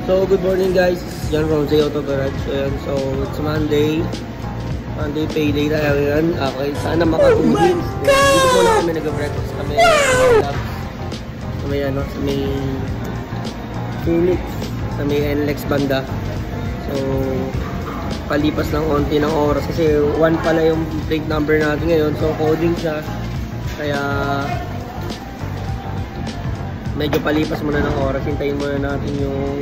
So, good morning guys. John from Zay Auto Garage. Ayan, so, it's Monday. Monday payday tayo ngayon. Okay, sana makatulog. Dito muna kami nag-breakfast kami. Sa may sa may Phoenix. Sa may NLEX banda. So, palipas ng konti ng oras. Kasi 1 pala yung plate number natin ngayon. So, coding siya. Kaya medyo palipas muna ng oras. Hintayin muna natin yung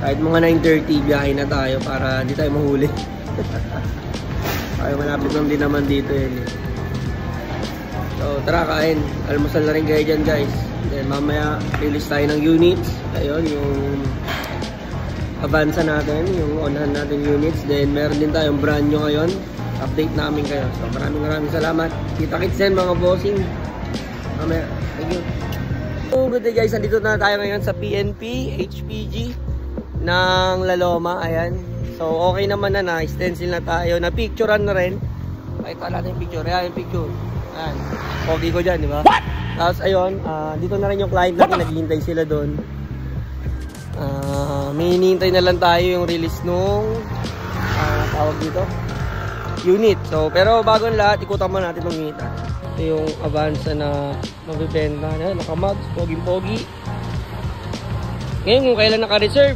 kahit mga 9:30 biyahe na tayo para hindi tayo mahuli. Ay, malapit lang din naman dito yun. So tara, kain. Almusal na rin kayo dyan guys. Then mamaya release tayo ng units. Ayun, yung Avanza natin, yung onhan natin units. Then meron din tayong brand new ngayon. Update namin kayo. So maraming salamat. Kita-kits yan mga bossing. Mamaya, thank you. So good day guys, nandito na tayo ngayon sa PNP HPG ng La Loma. Ayan, so okay naman na, stencil na tayo, na picturean na rin. Pakita natin yung picture. Ayan yung picture. Ayan, pogi ko dyan, di ba? Tapos ayun, dito na rin yung client natin, naghihintay sila doon. May hinihintay na lang tayo yung release nung tawag dito, unit. So pero bago ang lahat, ikutan mo natin ng ngita. Ito yung Avanza na mabibenta. Nakamags, pogi-pogi. Ngayon kung kailan naka-reserve,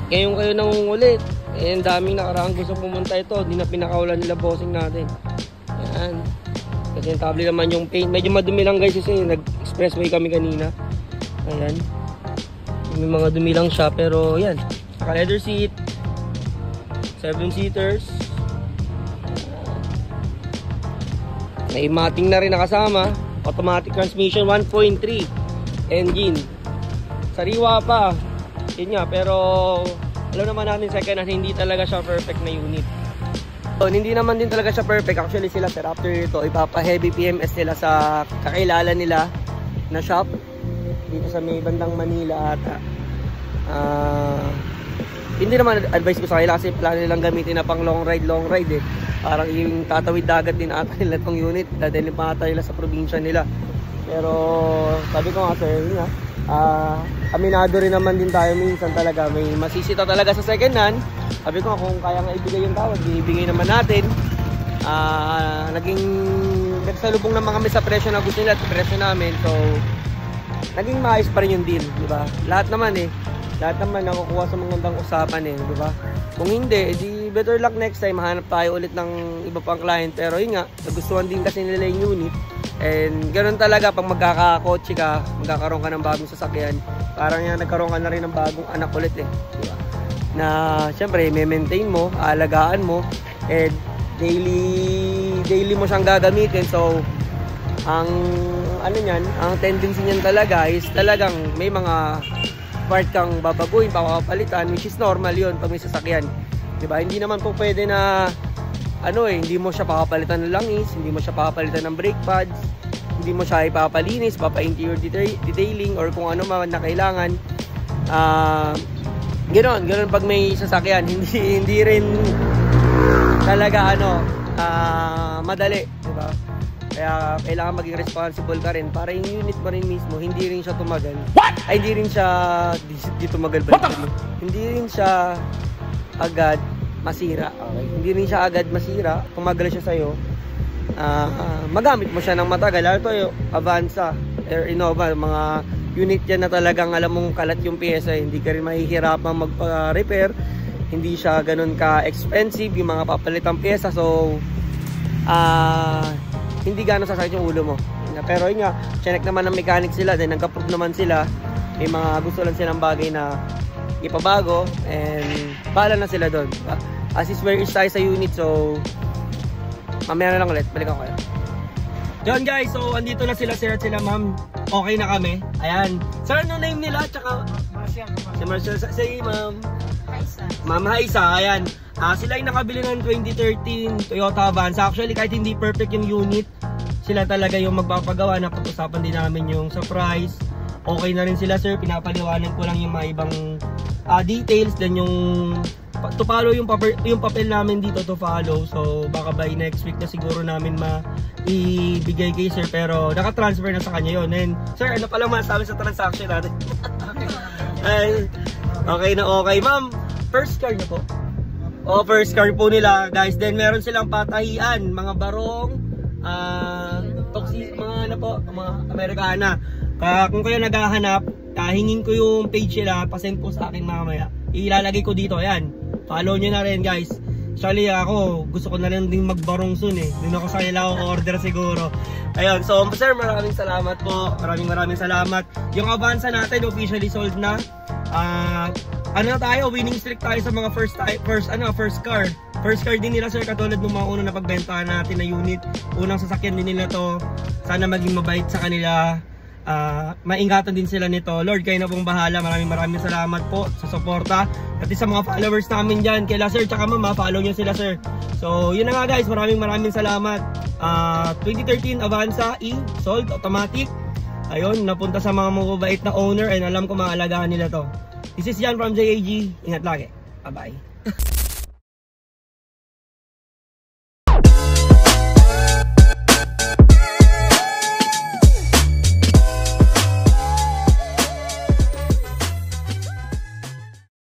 ngayon kayo nangungulit. Eh, ang daming nakaraang gusto pumunta ito. Hindi na pinakawalan nila bossing natin. Ayan. Kasi table naman yung paint. Medyo madumi lang guys kasi nag-expressway kami kanina. Ayan. May mga dumi lang siya. Pero yan. Naka-leather seat. 7-seaters. May mating na rin nakasama. Automatic transmission 1.3 engine. Sariwa pa. Yun nga, pero alam naman natin second hand, hindi talaga siya perfect na unit. So, hindi naman din talaga siya perfect. Actually sila sir, after ito, ipapa-heavy PMS nila sa kakilala nila na shop dito sa may bandang Manila ata. Hindi naman advice ko sa kanila kasi plano nilang gamitin na pang long ride eh. Parang yung tatawid dagat din ata nila itong unit. Dadalhin pa ata nila sa probinsya nila. Pero sabi ko nga sir, yun nga, aminado rin naman din tayo minsan talaga. May masisita talaga sa second hand. Sabi ko kung kaya nga ibigay yung tawad, ibigay naman natin. Nagsalubong naman kami sa presyo na gusto nila at presyo namin. So naging maayos pa rin yung deal, di ba? Lahat naman nakukuha sa magandang usapan eh, di ba? Kung hindi, di better luck next time. Hanap tayo ulit ng iba pang client. Pero yun nga, nagustuhan din kasi nila yung unit. And ganoon talaga pag magkakakotse ka, magkakaroon ka ng bagong sasakyan. Parang yan, nagkaroon ka na rin ng bagong anak ulit eh, di ba? Na syempre may-maintain mo, aalagaan mo, and daily mo siyang gagamitin. So ang ang tendency niyan talaga is talagang may mga part kang babaguhin, papapalitan, which is normal yun pag may sasakyan, di ba? Hindi naman po pwede na hindi mo siya papapalitan ng langis, hindi mo siya papapalitan ng brake pads, hindi mo siya ipapalinis, papa-interior detailing or kung ano man na kailangan. Ganoon pag may sasakyan, hindi rin talaga madali, di ba? Kaya kailangan maging responsible ka rin para yung unit mo rin mismo hindi rin siya tumagal. Ay, hindi rin siya tumagal ba? Hindi rin siya agad masira. Okay? Hindi rin siya agad masira. Tumagal siya sa'yo. Magamit mo siya ng matagal. Lalo ito yung Avanza or Innova, mga unit yan na talagang alam mong kalat yung pyesa. Hindi ka rin mahihirapan magpa-repair. Hindi siya ganun ka-expensive yung mga papalitang pyesa. So hindi gano'n sasakit yung ulo mo. Pero yun nga, check naman ng mechanic sila, then nag-approve naman sila. May mga gusto lang silang bagay na ipabago, and bahala na sila doon. As is where is tayo sa unit, so mamaya na lang ulit, balikan ko kayo. Yun guys, so andito na sila sir at sila ma'am. Okay na kami. Ayan. Sir, ano name nila? Tsaka si Marcel, si ma'am Ma'am Haisa, ayan. Sila yung nakabili ng 2013 Toyota Avanza. Actually, kahit hindi perfect yung unit, sila talaga yung magpapagawa. Napag-usapan din namin yung sa price. Okay na rin sila sir, pinapaliwanan ko lang yung mga ibang details. Then yung to follow yung papel namin dito to follow. So baka by next week na siguro namin ibigay kay sir. Pero naka-transfer na sa kanya yun. And sir, ano palang masasabi sa transaction natin? Ay, okay na okay. Ma'am, first car niyo po? O, first car po nila, guys. Then, meron silang patahian, mga barong, mga ano po, mga Amerikana. Kung kayo naghahanap, hingin ko yung page nila, pasend po sa akin mamaya. Ilalagay ko dito, ayan. Follow nyo na rin, guys. Actually, ako, gusto ko na rin din magbarong soon eh. Doon ako sa kanila order siguro. Ayun, so sir, maraming salamat po. Maraming salamat. Yung Avanza natin, officially sold na. Ano tayo, winning streak tayo sa mga first car. First car din nila, sir, katulad ng mga unang napagbentahan natin na unit. Unang sasakyan din nila to. Sana maging mabait sa kanila. Maingatan din sila nito. Lord, kayo na pong bahala. Maraming salamat po sa suporta. At sa mga followers namin dyan, kaila sir, tsaka mama, follow nyo sila sir. So yun na nga guys, maraming salamat. 2013 Avanza E, sold, automatic. Ayun, napunta sa mga mababait na owner and alam ko maalagaan nila to. This is Jan from JAG. Ingat lagi. Bye bye.